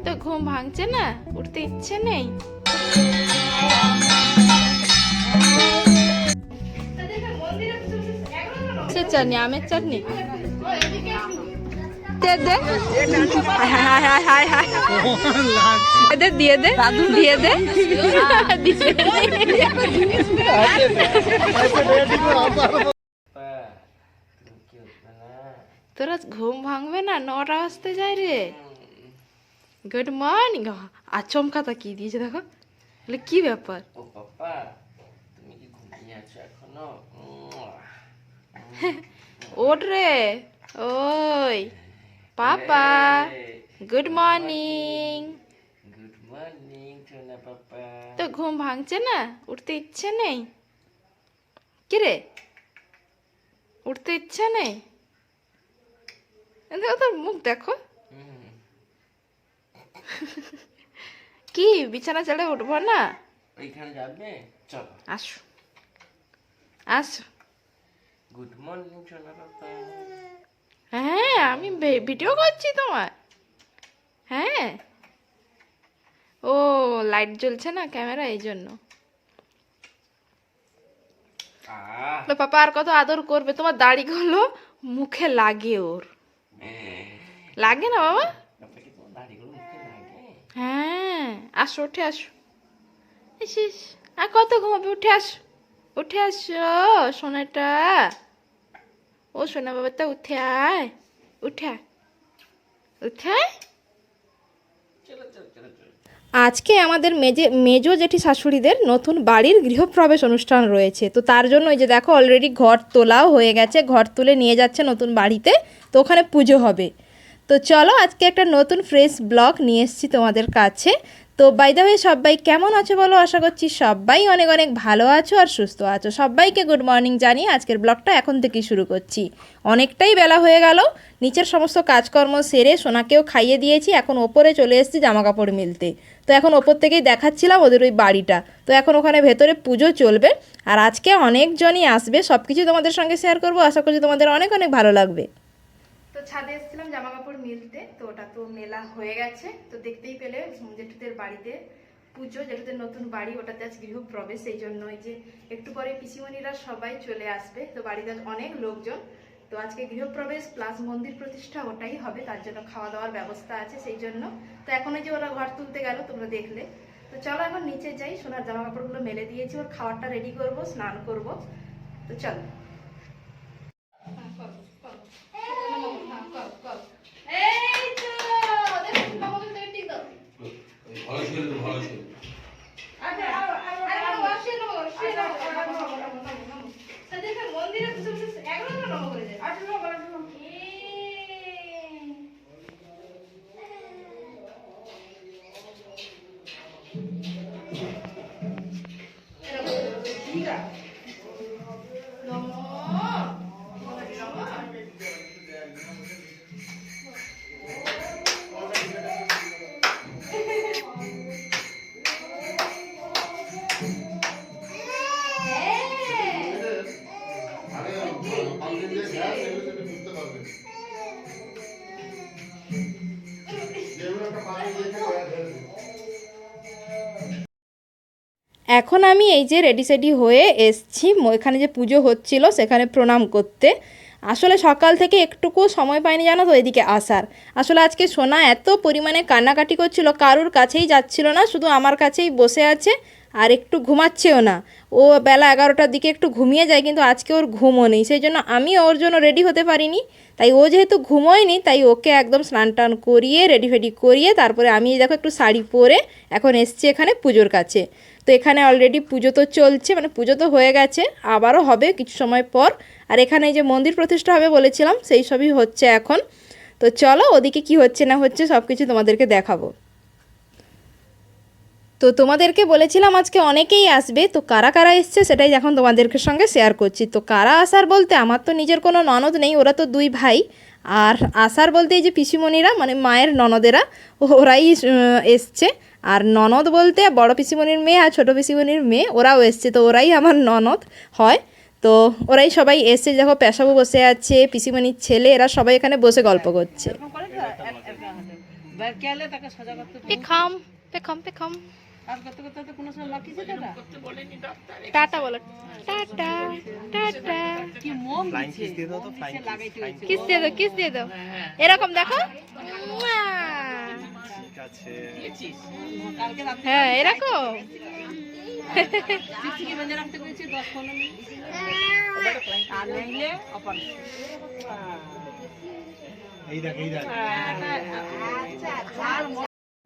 তো ঘুম ভাঙছে না, উঠতে ইচ্ছে নেই। চাটনি, আমের চাটনি দে দে, দিয়ে দে, দিয়ে দে। তোরা ঘুম ভাঙবে না? 9টা বাজতে যায় রে। Good morning. আচমকা তা কি দিয়েছে দেখো, বলে কি ব্যাপার? ও বাবা, তুমি কি ঘুমিয়ে আছো এখনো? ওঠ রে, ওই পাপা, গুড মর্নিং। গুড মর্নিং সোনা পাপা। তো ঘুম ভাঙছে না, উঠতে ইচ্ছে নেই? কি রে, উঠতে ইচ্ছে নেই? দেখো তোর মুখ দেখো। কি বিছানা ছেড়ে উঠবো না? ওইখানে যাবে, চলো আসো আসো। গুড মর্নিং সোনা পাপা। হ্যাঁ, আমি ভিডিও করছি তোমার। হ্যাঁ, ও লাইট জ্বলছে না ক্যামেরা, এই জন্য। পাপা আর কত আদর করবে? তোমার দাড়িগুলো মুখে লাগে, ওর লাগে না বাবা? হ্যাঁ, আসো, উঠে আসো। ইস, আর কত ঘুমাবে? উঠে আসো, উঠে আসো সোনাটা। ও সোনা বাবা, তা উঠে আয়, উঠে আয়, উঠে আয়। আজকে আমাদের মেজো জেঠি শাশুড়িদের নতুন বাড়ির গৃহপ্রবেশ অনুষ্ঠান রয়েছে, তো তার জন্য এই যে দেখো অলরেডি ঘর তোলাও হয়ে গেছে, ঘর তুলে নিয়ে যাচ্ছে নতুন বাড়িতে, তো ওখানে পুজো হবে। তো চলো আজকে একটা নতুন ফ্রেশ ব্লগ নিয়ে এসেছি তোমাদের কাছে। তো বাই দ্য ওয়ে, সবাই কেমন আছো বলো? আশা করছি সবাই অনেক অনেক ভালো আছো আর সুস্থ আছো। সবাইকে গুড মর্নিং জানিয়ে আজকের ব্লগটা এখন থেকেই শুরু করছি। অনেকটাই বেলা হয়ে গেল, নিচের সমস্ত কাজকর্ম সেরে সোনাকেও খাইয়ে দিয়েছি, এখন ওপরে চলে এসেছি জামা কাপড় মিলতে। তো এখন ওপর থেকেই দেখাচ্ছিলাম ওদের ওই বাড়িটা, তো এখন ওখানে ভেতরে পুজো চলবে, আর আজকে অনেকজনই আসবে, সব কিছু তোমাদের সঙ্গে শেয়ার করবো, আশা করছি তোমাদের অনেক অনেক ভালো লাগবে। তো ছাদে এসেছিলাম জামা কাপড় মিলতে, তো ওটা তো মেলা হয়ে গেছে। তো দেখতেই পেলে জেঠুদের বাড়িতে পুজো, জেঠুদের নতুন বাড়ি, ওটাতে আজ গৃহপ্রবেশ, সেই জন্য এই যে একটু পরে পিসিমণিরা সবাই চলে আসবে, তো বাড়িতে অনেক লোকজন। তো আজকে গৃহপ্রবেশ প্লাস মন্দির প্রতিষ্ঠা ওটাই হবে, তার জন্য খাওয়া দাওয়ার ব্যবস্থা আছে সেই জন্য। তো এখন যে ওরা ঘর তুলতে গেল তোমরা দেখলে। তো চলো এখন নিচে যাই, সোনার জামা কাপড়গুলো মেলে দিয়েছি, ওর খাবারটা রেডি করব, স্নান করব। তো চলো। এখন আমি এই যে রেডি সেডি হয়ে এসছি, এখানে যে পুজো হচ্ছিল সেখানে প্রণাম করতে। আসলে সকাল থেকে একটুকু সময় পাইনি জানো তো এদিকে আসার। আসলে আজকে সোনা এত পরিমাণে কান্নাকাটি করছিল, কারুর কাছেই যাচ্ছিল না, শুধু আমার কাছেই বসে আছে আর একটু ঘুমাচ্ছেও না। ও বেলা 11টার দিকে একটু ঘুমিয়ে যায়, কিন্তু আজকে ওর ঘুমও নেই, সেই জন্য আমি ওর জন্য রেডি হতে পারিনি। তাই ও যেহেতু ঘুমোয়নি, তাই ওকে একদম স্নান টান করিয়ে রেডি ফেডি করিয়ে তারপরে আমি দেখো একটু শাড়ি পরে এখন এসছি এখানে পুজোর কাছে। তো এখানে অলরেডি পুজো তো চলছে, মানে পুজো তো হয়ে গেছে, আবারও হবে কিছু সময় পর। আর এখানে যে মন্দির প্রতিষ্ঠা হবে বলেছিলাম, সেই সবই হচ্ছে এখন। তো চলো ওদিকে কি হচ্ছে না হচ্ছে সব কিছু তোমাদেরকে দেখাবো। তো তোমাদেরকে বলেছিলাম আজকে অনেকেই আসবে, তো কারা কারা এসছে সেটাই এখন তোমাদেরকে সঙ্গে শেয়ার করছি। তো কারা আসার বলতে, আমার তো নিজের কোনো ননদ নেই, ওরা তো দুই ভাই। আর আসার বলতে এই যে পিসিমণিরা, মানে মায়ের ননদেরা, ওরাই এসছে। আর ননদ বলতে বড় পিসিমণির মেয়ে আর ছোটো পিসিমণির মেয়ে, ওরাও এসছে, তো ওরাই আমার ননদ হয়। তো ওরাই সবাই এসছে, দেখো পেশাবু বসে আছে, পিসিমণির ছেলে, এরা সবাই এখানে বসে গল্প করছে। পেখম পেখম পেখম টাটা বলো, টাটা টাটা। কিস দিয়ে দাও, কিস দিয়ে দাও, এরকম দেখো। মুয়া। হ্যাঁ এরকম।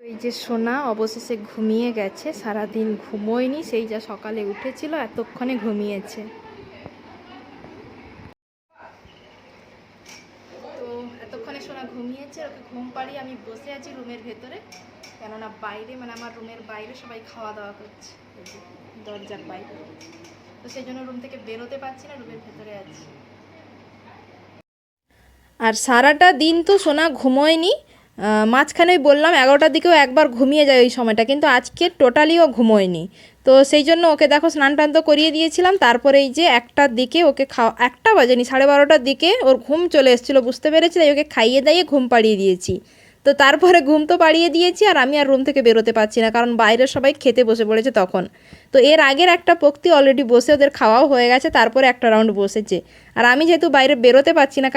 এই যে সোনা অবশেষে ঘুমিয়ে গেছে, সারাদিন ঘুমোয়নি, সেই যা সকালে উঠেছিল এতক্ষণে ঘুমিয়েছে। তো এতক্ষণে সোনা ঘুমিয়েছে, ওকে ঘুম পাড়িয়ে আমি বসে আছি রুমের ভেতরে, কেননা বাইরে মানে আমার রুমের বাইরে সবাই খাওয়া দাওয়া করছে, এই যে দরজার বাইরে। তো সেই জন্য রুম থেকে বেরোতে পারছি না, রুমের ভেতরে আছি। আর সারাটা দিন তো সোনা ঘুমোয়নি, মাঝখানে ওই বললাম 11টার দিকেও একবার ঘুমিয়ে যায় ওই সময়টা, কিন্তু আজকে টোটালিও ঘুমোয়নি। তো সেই জন্য ওকে দেখো স্নান টান তো করিয়ে দিয়েছিলাম, তারপরে এই যে 1টার দিকে ওকে 1টা বাজেনি, 12:30টার দিকে ওর ঘুম চলে এসেছিলো, বুঝতে পেরেছি, তাই ওকে খাইয়ে দাইয়ে ঘুম পাড়িয়ে দিয়েছি। তো তারপরে ঘুম তো পাড়িয়ে দিয়েছি, আর আমি আর রুম থেকে বেরোতে পারছি না, কারণ বাইরের সবাই খেতে বসে পড়েছে তখন। তো এর আগের একটা পক্তি অলরেডি বসে ওদের খাওয়াও হয়ে গেছে, তারপরে একটা রাউন্ড বসেছে। আর আমি যেহেতু বাইরে বেরোতে পারছি না,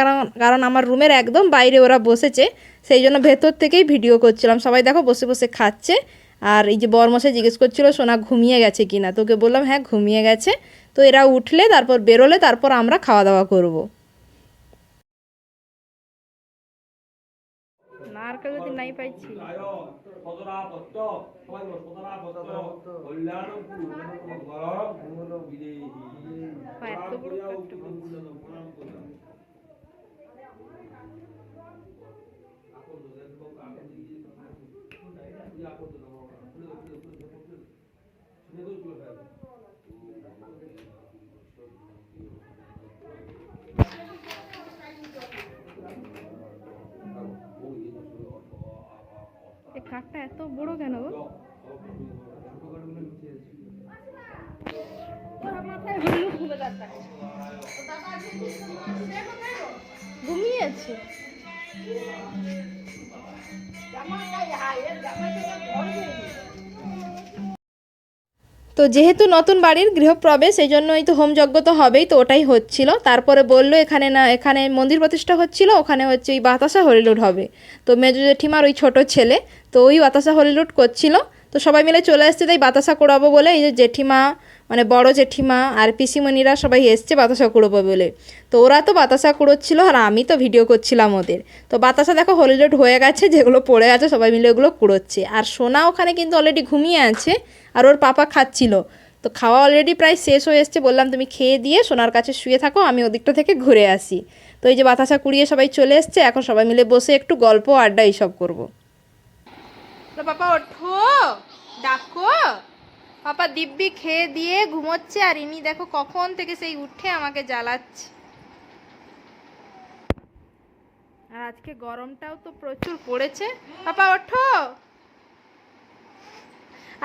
কারণ আমার রুমের একদম বাইরে ওরা বসেছে, সেই জন্য ভেতর থেকেই ভিডিও করছিলাম। সবাই দেখো বসে বসে খাচ্ছে। আর এই যে বরমশাই জিজ্ঞেস করছিল সোনা ঘুমিয়ে গেছে কি না, তোকে বললাম হ্যাঁ ঘুমিয়ে গেছে। তো এরা উঠলে তারপর বেরোলে তারপর আমরা খাওয়া দাওয়া করব। নারকেল যদি নাই পাইছি এত বড় একটা এই কাঠটা এত বড় কেন গো? ঘুমিয়েছে। তো যেহেতু নতুন বাড়ির গৃহপ্রবেশ, এই জন্যই তো হোমযজ্ঞ তো হবেই, তো ওটাই হচ্ছিল। তারপরে বললো এখানে না, এখানে মন্দির প্রতিষ্ঠা হচ্ছিল, ওখানে হচ্ছে ওই বাতাসা হরিলুট হবে। তো মেজো জেঠিমার ওই ছোটো ছেলে তো ওই বাতাসা হরিলুট করছিল, তো সবাই মিলে চলে এসছে, তাই বাতাসা কুড়াবো বলে এই যে জেঠিমা মানে বড় জেঠিমা আর পিসিমণিরা সবাই এসছে বাতাসা কুড়োবো বলে। তো ওরা তো বাতাসা কুড়োচ্ছিল আর আমি তো ভিডিও করছিলাম ওদের। তো বাতাসা দেখো হরিলুট হয়ে গেছে, যেগুলো পড়ে আছে সবাই মিলে ওগুলো কুড়োচ্ছে। আর সোনা ওখানে কিন্তু অলরেডি ঘুমিয়ে আছে, আর ওর পাপা খাচ্ছিল। তো খাওয়া অলরেডি প্রায় শেষ হয়ে এসছে, বললাম তুমি খেয়ে দিয়ে সোনার কাছে শুয়ে থাকো, আমি ওদিকটা থেকে ঘুরে আসি। তো এই যে বাতাসা কুড়িয়ে সবাই চলে এসছে, এখন সবাই মিলে বসে একটু গল্প আড্ডা এইসব করবো। তো পাপা ওঠো, ডাকো। পাপা দিব্যি খেয়ে দিয়ে ঘুমোচ্ছে, আর ইনি দেখো কখন থেকে সেই উঠে আমাকে জ্বালাচ্ছে। আর আজকে গরমটাও তো প্রচুর পড়েছে। পাপা ওঠো।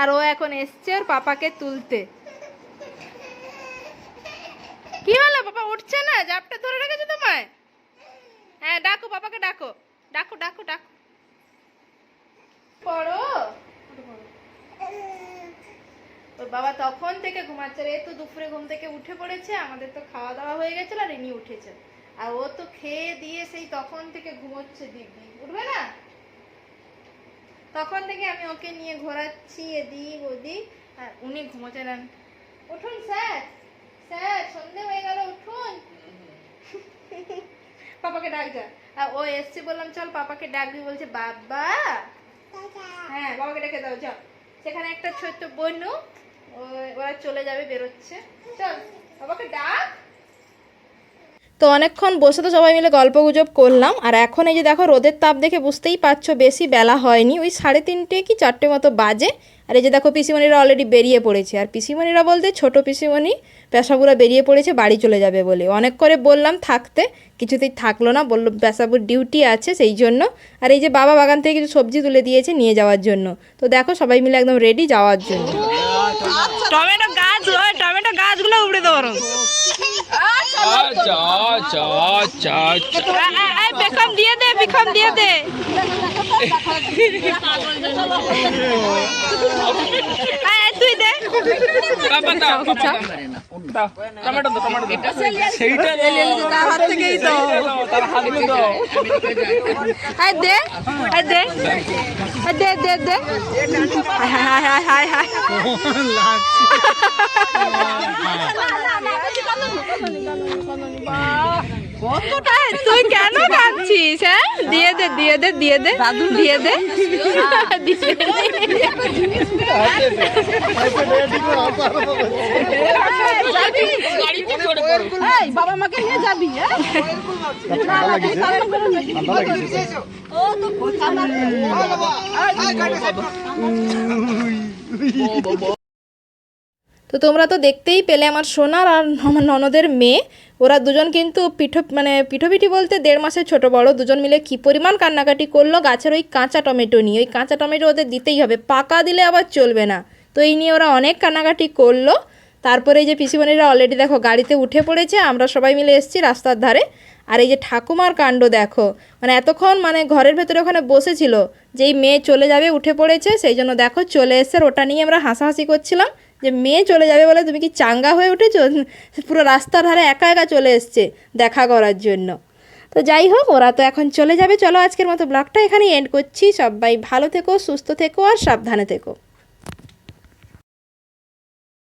আর ও এখন এসছে ওর পাপাকে তুলতে। কি হলো পাপা উঠছে না? জাপটা ধরে রেখেছে তোমায়? হ্যাঁ ডাকো, পাপাকে ডাকো, ডাকো ডাকো ডাকো। পড়ো। ওর বাবা তখন থেকে ঘুমাচ্ছে, রে তো দুপুরে ঘুম থেকে উঠে পড়েছে, আমাদের তো খাওয়া দাওয়া হয়ে গেছিল আর ইনি উঠেছে, আর ও তো খেয়ে দিয়ে সেই তখন থেকে ঘুমোচ্ছে। দিব্যি উঠবে না, তখন থেকে আমি ওকে নিয়ে ঘোরাচ্ছি এদিক ওদিক, আর উনি ঘুমোচ্ছেন। উঠুন স্যার, স্যার সন্ধে হয়ে গেল, উঠুন। পাপাকে ডাক যা। আর ও এসছে, বললাম চল পাপাকে ডাকবি, বলছে বাবা। হ্যাঁ বাবাকে ডেকে দাও, যাও। সেখানে একটা ছোট্ট বনু, ওরা চলে যাবে, বেরোচ্ছে, চল বাবাকে ডাক। তো অনেকক্ষণ বসে তো সবাই মিলে গল্প গুজব করলাম। আর এখন এই যে দেখো রোদের তাপ দেখে বুঝতেই পারছো বেশি বেলা হয়নি, ওই 3:30 কি 4টে মতো বাজে। আর এই যে দেখো পিসিমণিরা অলরেডি বেরিয়ে পড়েছে, আর পিসিমণিরা বলতে ছোট পিসিমণি পেশাবুরা বেরিয়ে পড়েছে বাড়ি চলে যাবে বলে। অনেক করে বললাম থাকতে, কিছুতেই থাকলো না, বললো পেশাবুর ডিউটি আছে সেই জন্য। আর এই যে বাবা বাগান থেকে কিছু সবজি তুলে দিয়েছে নিয়ে যাওয়ার জন্য। তো দেখো সবাই মিলে একদম রেডি যাওয়ার জন্য। টমেটো গাছ, ওই টমেটো গাছগুলো উপড়ে দেবো বরং। আচ্ছা আচ্ছা আচ্ছা আচ্ছা এই বেকম দিয়ে দে, বেকম দিয়ে দে। এই তুই দে। বাবা দাও দাও টমেটো দাও টমেটো দাও সেইটা তার হাত থেকেই তো তার হাত দিয়ে দাও এই দে, এই দে, এই দে দে দে। Hi hi hi hi. এই, তুই কেন খাচ্ছিস? হ্যাঁ দিয়ে দে দিয়ে দে দিয়ে দে দিয়ে দে বাবা মাকে নিয়ে যাবি তো তোমরা তো দেখতেই পেলে আমার সোনার আর আমার ননদের মেয়ে, ওরা দুজন কিন্তু পিঠোপিঠি বলতে 1.5 মাসের ছোট বড়, দুজন মিলে কি পরিমাণ কান্নাকাটি করলো গাছের ওই কাঁচা টমেটো নিয়ে। ওই কাঁচা টমেটো ওদের দিতেই হবে, পাকা দিলে আবার চলবে না। তো এই নিয়ে ওরা অনেক কান্নাকাটি করলো। তারপরে এই যে পিসিমণিরা অলরেডি দেখো গাড়িতে উঠে পড়েছে, আমরা সবাই মিলে এসেছি রাস্তার ধারে। আর এই যে ঠাকুমার কাণ্ড দেখো, এতক্ষণ ঘরের ভেতরে ওখানে বসেছিল, যেই মেয়ে চলে যাবে উঠে পড়েছে, সেই জন্য দেখো চলে এসছে। ওটা নিয়ে আমরা হাসাহাসি করছিলাম যে মেয়ে চলে যাবে বলে তুমি কি চাঙ্গা হয়ে উঠেছো? পুরো রাস্তার ধারে একা একা চলে এসছে দেখা করার জন্য। তো যাই হোক, ওরা তো এখন চলে যাবে। চলো আজকের মতো ব্লগটা এখানেই এন্ড করছি। সবাই ভালো থেকো, সুস্থ থেকো আর সাবধানে থেকো।